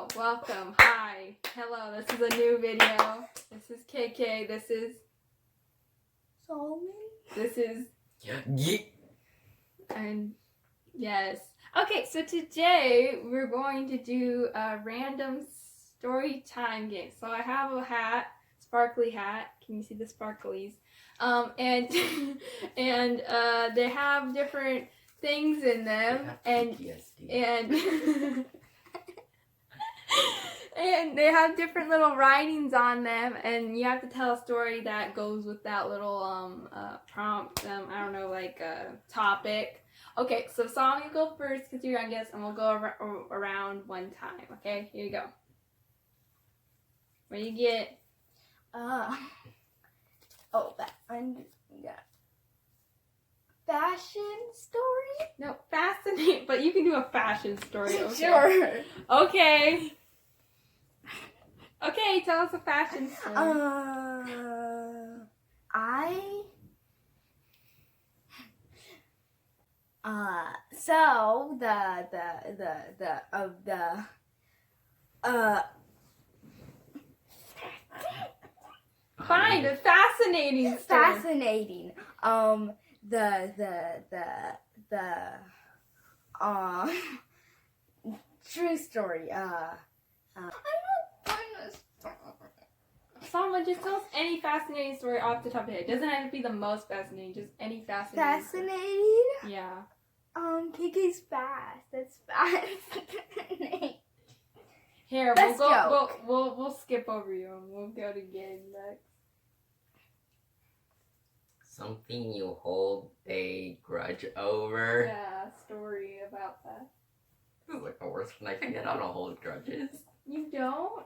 Hello, welcome, hi, hello, this is a new video. This is KK, this is Solomon. This is and yes. Okay, so today we're going to do a random story time game. So I have a hat, sparkly hat. Can you see the sparklies? And they have different things in them, and and they have different little writings on them, and you have to tell a story that goes with that little prompt. I don't know, like a topic. Okay, so Solomon, you go first because you're youngest, and we'll go around one time. Okay, here you go. What do you get? That one. Yeah. Fashion story? No, fascinating, but you can do a fashion story. Okay? Sure. Okay. Okay, tell us a fashion story. So Fine, a fascinating story. Fascinating. True story. Someone just tell us any fascinating story off the top of your head. It doesn't have to be the most fascinating, just any fascinating. Fascinating? Story. Yeah. KK's fast. That's fascinating. Here, Best we'll skip over you and we'll go to game next. Something you hold a grudge over. Yeah, story about that. This is like the worst one I can get. I don't hold grudges. You don't?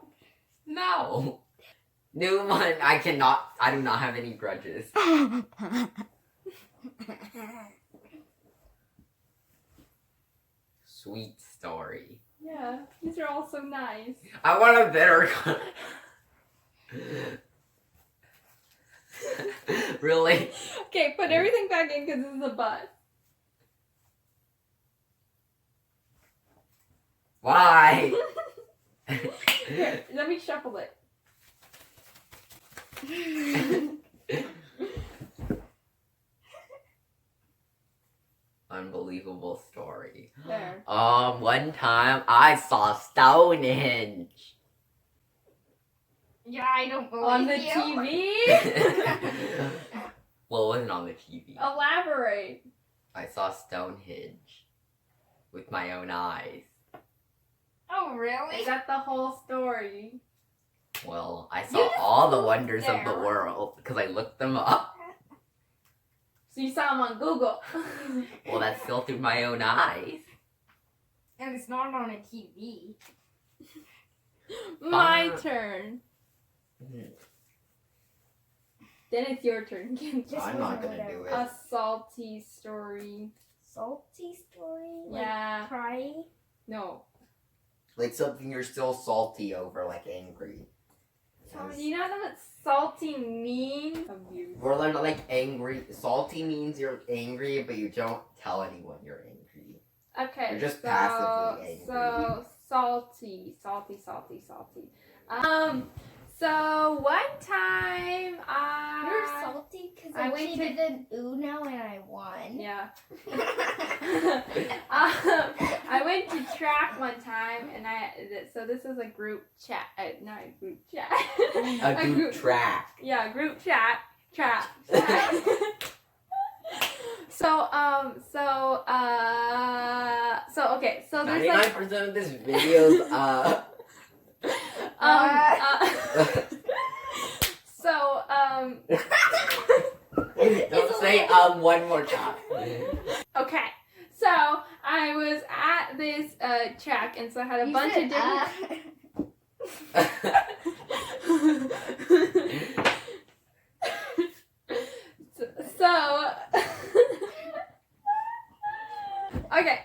No. New one. I do not have any grudges. Sweet story. Yeah, these are all so nice. I want a better. Really? Okay, put everything back in because this is a bus. Why? Here, let me shuffle it. Unbelievable story. There. One time I saw Stonehenge. Yeah, I don't believe On the you. TV? Well, it wasn't on the TV. Elaborate. I saw Stonehenge with my own eyes. Oh, really? Is that the whole story? Well, I saw all the wonders of the there. world because I looked them up. So you saw them on Google. Well, that's still through my own eyes. And it's not on a TV. My turn. Mhm. Then it's your turn. Just I'm not gonna do it. A salty story. Salty story? Yeah. Cry? No. Like something you're still salty over, like angry. Do you not know what salty means? Abuse. Or like angry. Salty means you're angry, but you don't tell anyone you're angry. Okay. You're just passively angry. So salty. So one time You're salty because I I went cheated in Uno and I won. Yeah. I went to track one time, and so this is a group chat, not a group chat. A group track. Yeah, group chat. Okay, so there's 99% of this video's Don't say one more time. Okay, so I was at this track, and so I had a bunch of different. So okay,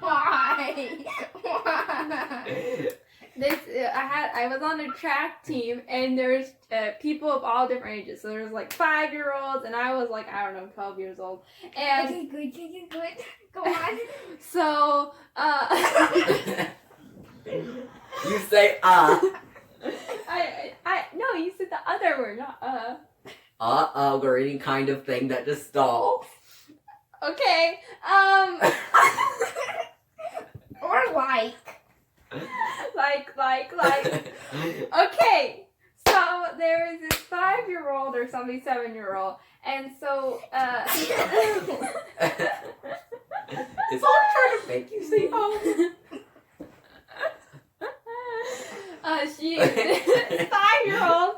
Why? this I I was on a track team, and there's people of all different ages. So there's like 5-year-olds, and I was like, I don't know, 12 years old. And Okay, good. Go on. so, You say no, you said the other word, not or any kind of thing that just stalls. Okay, Or like. like. Okay, so there was this 5-year-old or something 7-year-old, and so Is someone trying to make you say she this 5-year-old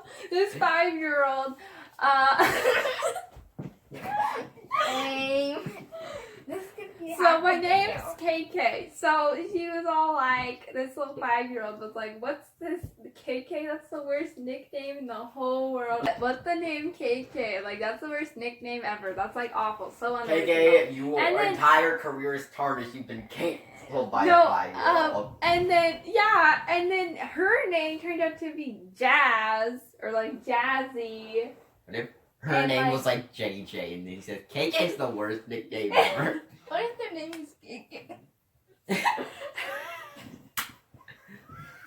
This could be so my happening name's now. KK. So she was all like, this little 5-year-old was like, what's this KK? That's the worst nickname in the whole world. What's the name KK? Like, that's the worst nickname ever. That's like awful. So unoriginal. KK, your And then- entire career is tarnished. You've been canceled by No, a 5-year-old. and then her name turned out to be Jazz, or like Jazzy. Her and name like- was like JJ, and he said KK's the worst nickname ever. What if their name is Kiki?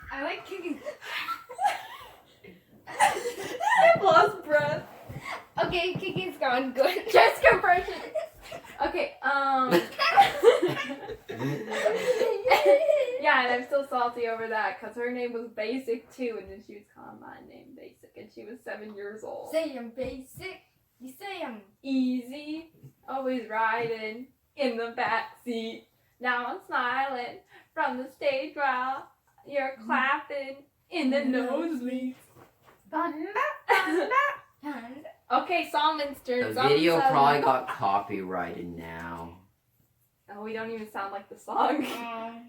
I like Kiki. I've lost breath. Okay, Kiki's gone. Good. Chest compression. Okay, yeah, and I'm still salty over that because her name was Basic too, and then she was calling my name Basic, and she was 7 years old. Say I'm basic. You say I'm Easy, always riding in the back seat. Now I'm smiling from the stage while you're clapping in the nosebleeds. Okay, Solomon's turn. The video Solomon's probably got copyrighted now. Oh, we don't even sound like the song.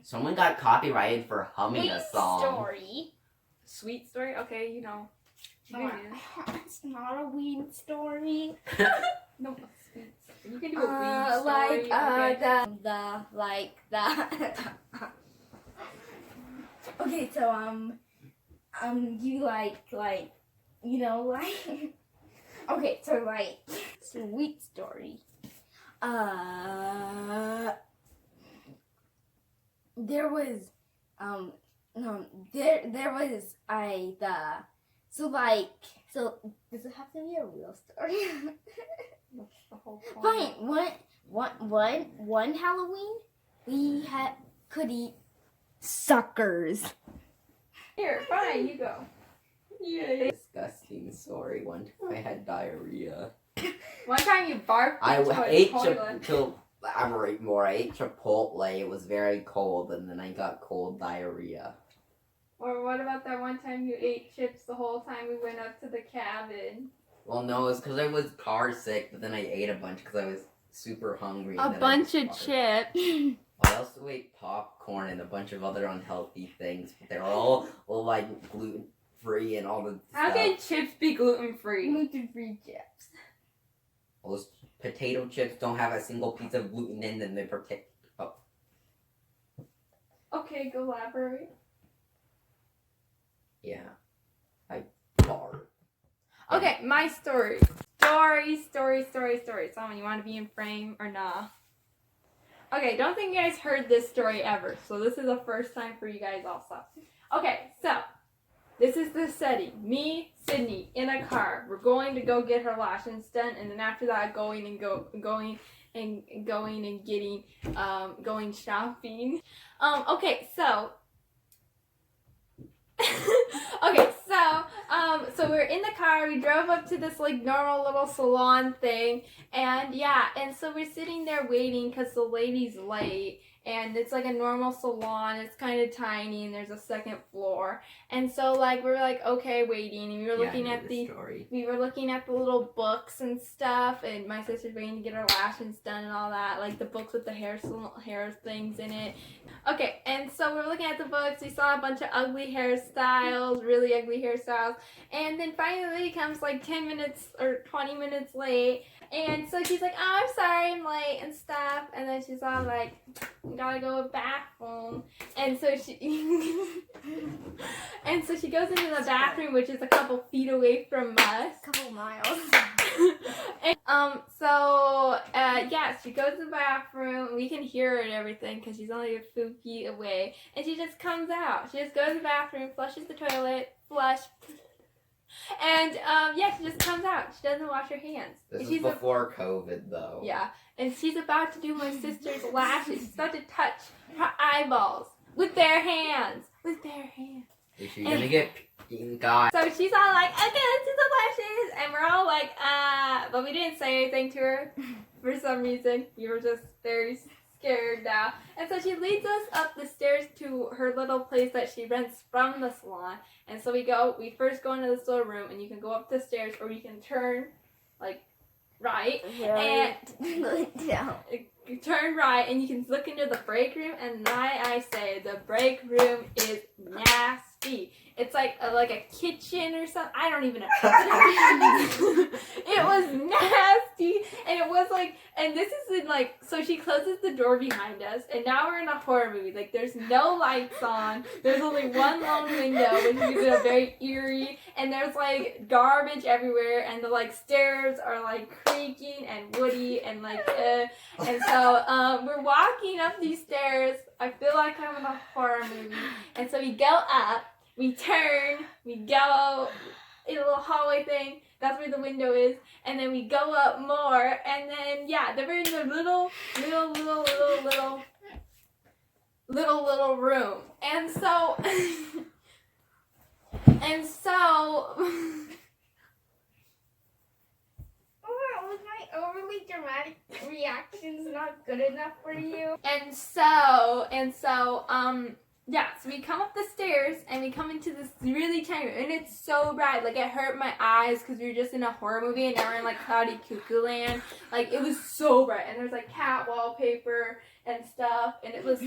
Someone got copyrighted for humming a song. story. Sweet story? Okay, you know. You can do it. It's not a weed story. No, sweet. You can do a weed story. Okay, so you okay, so like sweet story. There was so does it have to be a real story? That's the whole point. Fine. One Halloween we could eat suckers. Here, fine, you go. Yay. Disgusting story. One time I had diarrhea. One time you barked I into a ate toilet. I ate Chipotle. It was very cold, and then I got cold diarrhea. Or what about that one time you ate chips the whole time we went up to the cabin? Well, no, it's because I was car sick, but then I ate a bunch because I was super hungry. A and then I bunch was of tired. chips. I also ate popcorn and a bunch of other unhealthy things. But they're all like gluten free and all the How stuff. can chips be gluten free? Gluten-free chips. Those potato chips don't have a single piece of gluten in them. They protect. Oh, Okay, go elaborate. yeah. I barf. Okay, my story. Story. Someone, you want to be in frame or nah? Okay, don't think you guys heard this story ever, so this is the first time for you guys also. Okay, so this is the setting. Me, Sydney, in a car. We're going to go get her lashes done, and then after that, going shopping. Okay, so. So we're in the car. We drove up to this like normal little salon thing, and so we're sitting there waiting because the lady's late, and it's like a normal salon. It's kind of tiny, and there's a second floor, and so like we're like okay waiting, and we were looking at the story. we were looking at the little books and stuff, and my sister's waiting to get her lashes done and all that, like the books with the hair things in it. Okay, and so we were looking at the books. We saw a bunch of ugly hairstyles, really ugly hairstyles, and then finally the lady comes like 10 minutes or 20 minutes late, and so she's like, oh, I'm sorry I'm late and stuff, and then she's all like, gotta go to the bathroom. And so she goes into the bathroom, which is a couple feet away from us. Couple miles. And, she goes to the bathroom. We can hear her and everything because she's only a few feet away. And she just comes out. She just goes to the bathroom, flushes the toilet, and she just comes out. She doesn't wash her hands. This And is before COVID, though. Yeah, and she's about to do my sister's lashes. She's about to touch her eyeballs with their hands. With their hands. Is she gonna get pink eye? So she's all like, okay, let's do the lashes. And we're all like, but we didn't say anything to her for some reason. We were just very scared now. And so she leads us up the stairs to her little place that she rents from the salon. And so we first go into this little room, and you can go up the stairs, or you can turn, like, right. And down. turn right, and you can look into the break room, and I say, the break room is nasty. It's like a kitchen or something. I don't even know. It was nasty, and it was like, and this is in like, so she closes the door behind us, and now we're in a horror movie. Like, there's no lights on. There's only one long window, which makes it very eerie, and there's like garbage everywhere, and the like stairs are like creaking and woody, and like, and so we're walking up these stairs. I feel like I'm in a horror movie, and so we go up. We turn, we go in a little hallway thing, that's where the window is, and then we go up more, and then, we're in the little room. And so, Was my overly dramatic reactions not good enough for you? So we come up the stairs, and we come into this really tiny room, and it's so bright, like, it hurt my eyes, because we were just in a horror movie, and now we're in, like, Cloudy Cuckoo Land. Like, it was so bright, and there's, like, cat wallpaper and stuff, and it was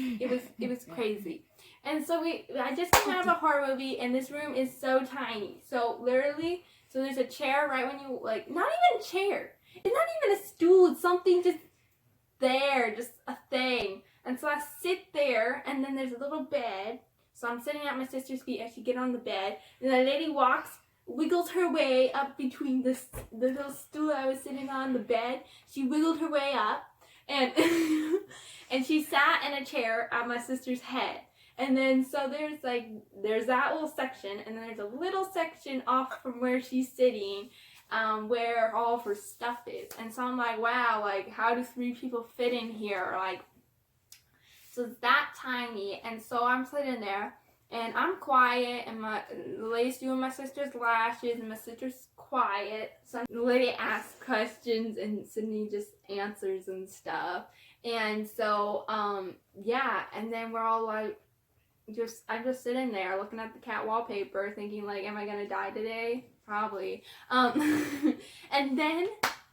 crazy. And so I just came out of a horror movie, and this room is so tiny, so literally, there's a chair right when you, like, not even a chair, it's not even a stool, it's something just there, just a thing. And so I sit there, and then there's a little bed. So I'm sitting at my sister's feet as she get on the bed. And the lady wiggles her way up between the little stool I was sitting on, the bed. She wiggled her way up, and and she sat in a chair at my sister's head. And then so there's that little section, and then there's a little section off from where she's sitting, where all of her stuff is. And so I'm like, wow, like, how do 3 people fit in here? Like, so it's that tiny. And so I'm sitting there, and I'm quiet, and the lady's doing my sister's lashes, and my sister's quiet. So the lady asks questions, and Sydney just answers and stuff. And so, and then we're all like, I'm just sitting there looking at the cat wallpaper, thinking like, am I gonna die today? Probably. And then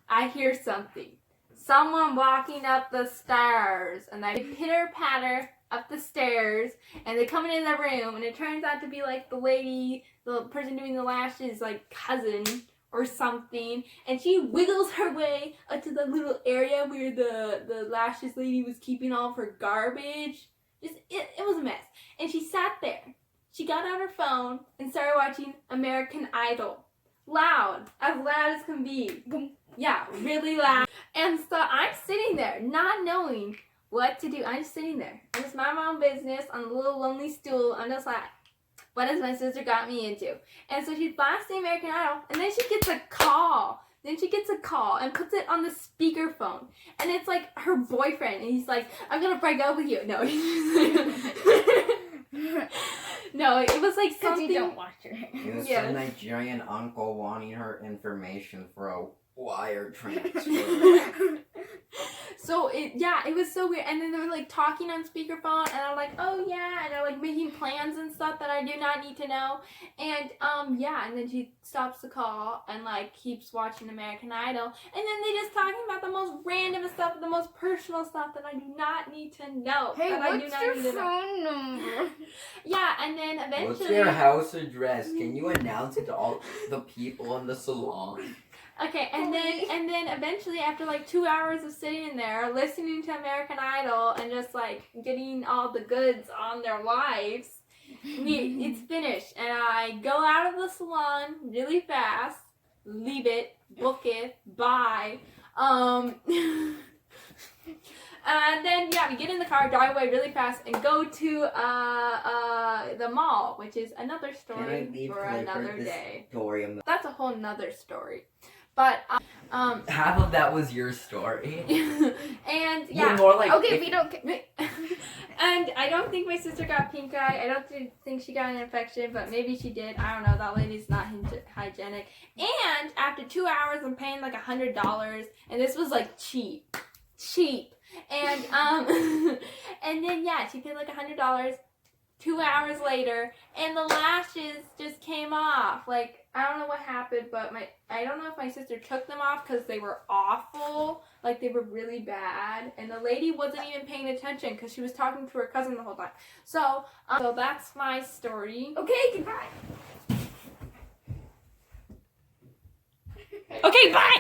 I hear something. Someone walking up the stairs, and they pitter-patter up the stairs, and they come into the room, and it turns out to be like the person doing the lashes, like, cousin or something, and she wiggles her way up to the little area where the lashes lady was keeping all of her garbage. It was a mess. And she sat there. She got on her phone and started watching American Idol. As loud as can be. Yeah, really loud. And so I'm sitting there, not knowing what to do. I'm just sitting there. I'm just minding my own business on a little lonely stool. I'm just like, what has my sister got me into? And so she's blasting American Idol, and then she gets a call. And puts it on the speakerphone. And it's like her boyfriend, and he's like, I'm gonna break up with you. No. No, it was like something. You don't watch her. It was some Nigerian uncle wanting her information for a wire transfer. So it was so weird. And then they were like talking on speakerphone, and I'm like, oh yeah, and they're like making plans and stuff that I do not need to know. And and then she stops the call and like keeps watching American Idol, and then they just talking about the most random stuff, the most personal stuff that I do not need to know. Hey, that what's your phone number? Yeah, and then eventually. What's your house address? Can you announce it to all the people in the salon? Okay, and then eventually after like 2 hours of sitting in there listening to American Idol and just like getting all the goods on their lives, it's finished, and I go out of the salon really fast, leave it, book it, bye. And then we get in the car, drive away really fast, and go to the mall, which is another story for another day. Story. That's a whole nother story. But half of that was your story. and You're more like Okay, we don't. and I don't think my sister got pink eye. I don't think she got an infection, but maybe she did. I don't know. That lady's not hygienic. And after 2 hours, I'm paying like $100, and this was like cheap. And and then she paid like $100. 2 hours later, and the lashes just came off. Like, I don't know what happened, but I don't know if my sister took them off because they were awful. Like, they were really bad. And the lady wasn't even paying attention because she was talking to her cousin the whole time. So that's my story. Okay, goodbye. Okay, bye!